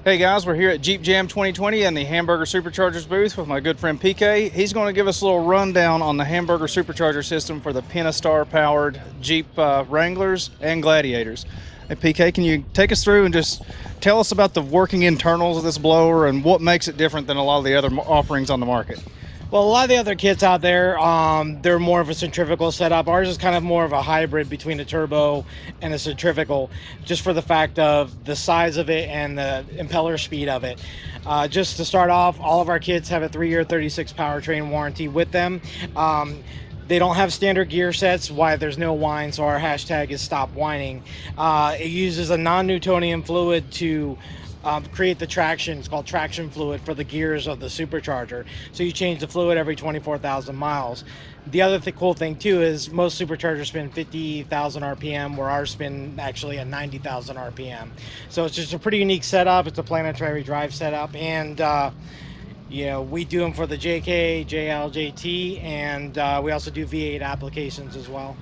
Hey guys, we're here at Jeep Jam 2020 in the Hamburger Superchargers booth with my good friend PK. He's going to give us a little rundown on the Hamburger Supercharger system for the Pentastar powered Jeep Wranglers and Gladiators. Hey PK, can you take us through and just tell us about the working internals of this blower and what makes it different than a lot of the other offerings on the market? Well, a lot of the other kits out there, they're more of a centrifugal setup. Ours is kind of more of a hybrid between a turbo and a centrifugal, just for the fact of the size of it and the impeller speed of it. Just to start off, all of our kits have a 3-year 36 powertrain warranty with them. They don't have standard gear sets, why there's no whine, so our hashtag is stop whining. It uses a non-Newtonian fluid to create the traction. It's called traction fluid for the gears of the supercharger. So you change the fluid every 24,000 miles. The other cool thing too is most superchargers spin 50,000 RPM, where ours spin actually at 90,000 RPM. So it's just a pretty unique setup. It's a planetary drive setup, and we do them for the JK, JL, JT, and we also do V8 applications as well.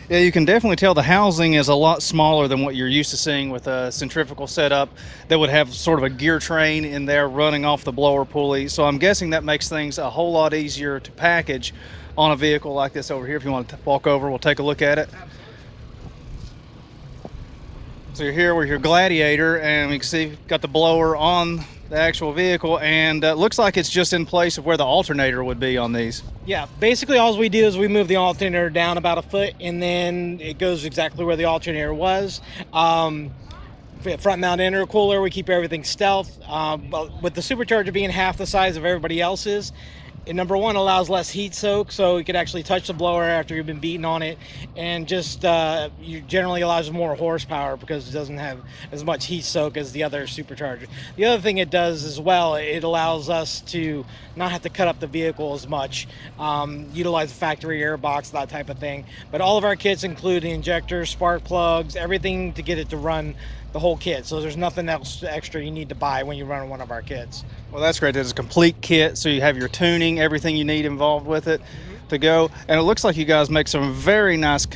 Yeah, you can definitely tell the housing is a lot smaller than what you're used to seeing with a centrifugal setup that would have sort of a gear train in there running off the blower pulley. So I'm guessing that makes things a whole lot easier to package on a vehicle like this over here. If you want to walk over, we'll take a look at it. So you're here with your Gladiator, and you can see you've got the blower on the actual vehicle, and it looks like it's just in place of where the alternator would be on these. Yeah, basically all we do is we move the alternator down about a foot, and then it goes exactly where the alternator was. Front mount intercooler, we keep everything stealth. But with the supercharger being half the size of everybody else's, it, number one, allows less heat soak, so you could actually touch the blower after you've been beating on it, and just you generally allows more horsepower because it doesn't have as much heat soak as the other supercharger. The other thing it does as well, it allows us to not have to cut up the vehicle as much, utilize the factory air box, that type of thing. But all of our kits include the injectors, spark plugs, everything to get it to run the whole kit. So there's nothing else extra you need to buy when you run one of our kits. Well, that's great. There's a complete kit, so you have your tuning, everything you need involved with it to go. And it looks like you guys make some very nice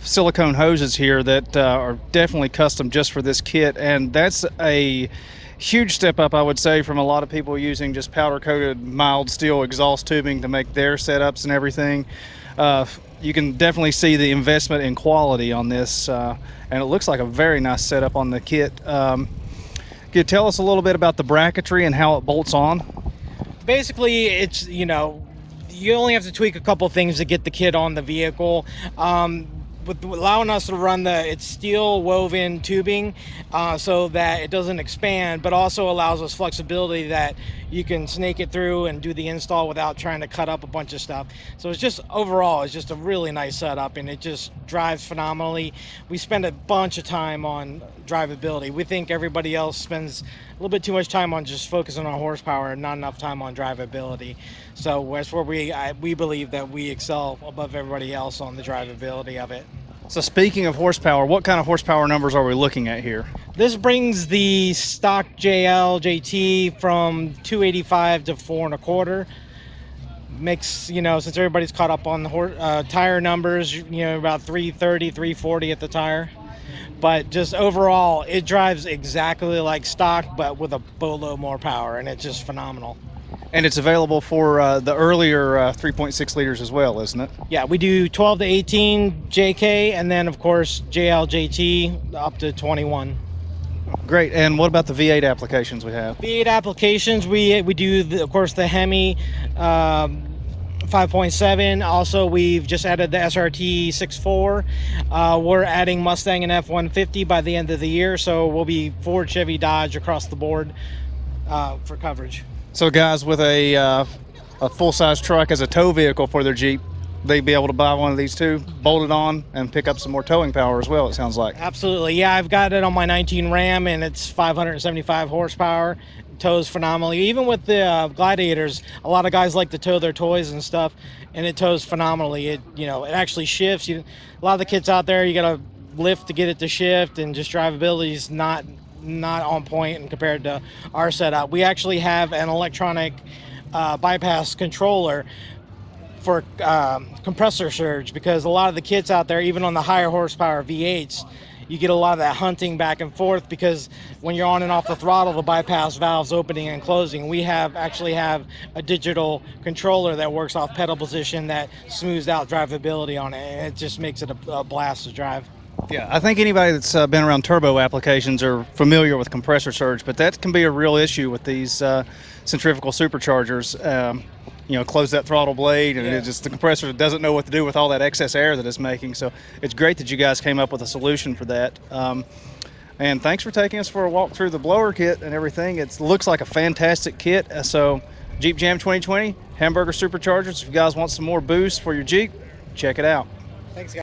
silicone hoses here that are definitely custom just for this kit. And that's a huge step up, I would say, from a lot of people using just powder-coated mild steel exhaust tubing to make their setups and everything. You can definitely see the investment in quality on this, and it looks like a very nice setup on the kit. Can you tell us a little bit about the bracketry and how it bolts on? Basically, it's, you only have to tweak a couple things to get the kit on the vehicle. With allowing us to run it's steel woven tubing, so that it doesn't expand, but also allows us flexibility that you can snake it through and do the install without trying to cut up a bunch of stuff. So it's just overall, it's just a really nice setup, and it just drives phenomenally. We spend a bunch of time on drivability. We think everybody else spends a little bit too much time on just focusing on horsepower and not enough time on drivability. So that's where we believe that we excel above everybody else on the drivability of it. So speaking of horsepower, what kind of horsepower numbers are we looking at here? This brings the stock JL JT from 285 to 4 1/4. Makes, since everybody's caught up on the tire numbers, about 330, 340 at the tire. But just overall, it drives exactly like stock, but with a boatload more power, and it's just phenomenal. And it's available for the earlier 3.6 liters as well, isn't it? Yeah, we do 12 to 18 JK, and then of course JL JT up to 21. Great. And what about the V8 applications we have? V8 applications, we do of course the Hemi 5.7. Also, we've just added the SRT 6.4. We're adding Mustang and F-150 by the end of the year, so we'll be Ford, Chevy, Dodge across the board for coverage. So guys with a full-size truck as a tow vehicle for their Jeep, they'd be able to buy one of these too, bolt it on, and pick up some more towing power as well, it sounds like. Absolutely. Yeah, I've got it on my 19 Ram, and it's 575 horsepower. It tows phenomenally. Even with the Gladiators, a lot of guys like to tow their toys and stuff, and it tows phenomenally. It actually shifts. A lot of the kits out there, you got to lift to get it to shift, and just drivability is not on point and compared to our setup. We actually have an electronic bypass controller for compressor surge, because a lot of the kits out there, even on the higher horsepower V8s, you get a lot of that hunting back and forth, because when you're on and off the throttle, the bypass valves opening and closing. We actually have a digital controller that works off pedal position that smooths out drivability on it, and it just makes it a blast to drive. Yeah, I think anybody that's been around turbo applications are familiar with compressor surge, but that can be a real issue with these centrifugal superchargers. Close that throttle blade, and the compressor doesn't know what to do with all that excess air that it's making. So it's great that you guys came up with a solution for that. And thanks for taking us for a walk through the blower kit and everything. It looks like a fantastic kit. So Jeep Jam 2020, Hamburger Superchargers. If you guys want some more boost for your Jeep, check it out. Thanks, guys.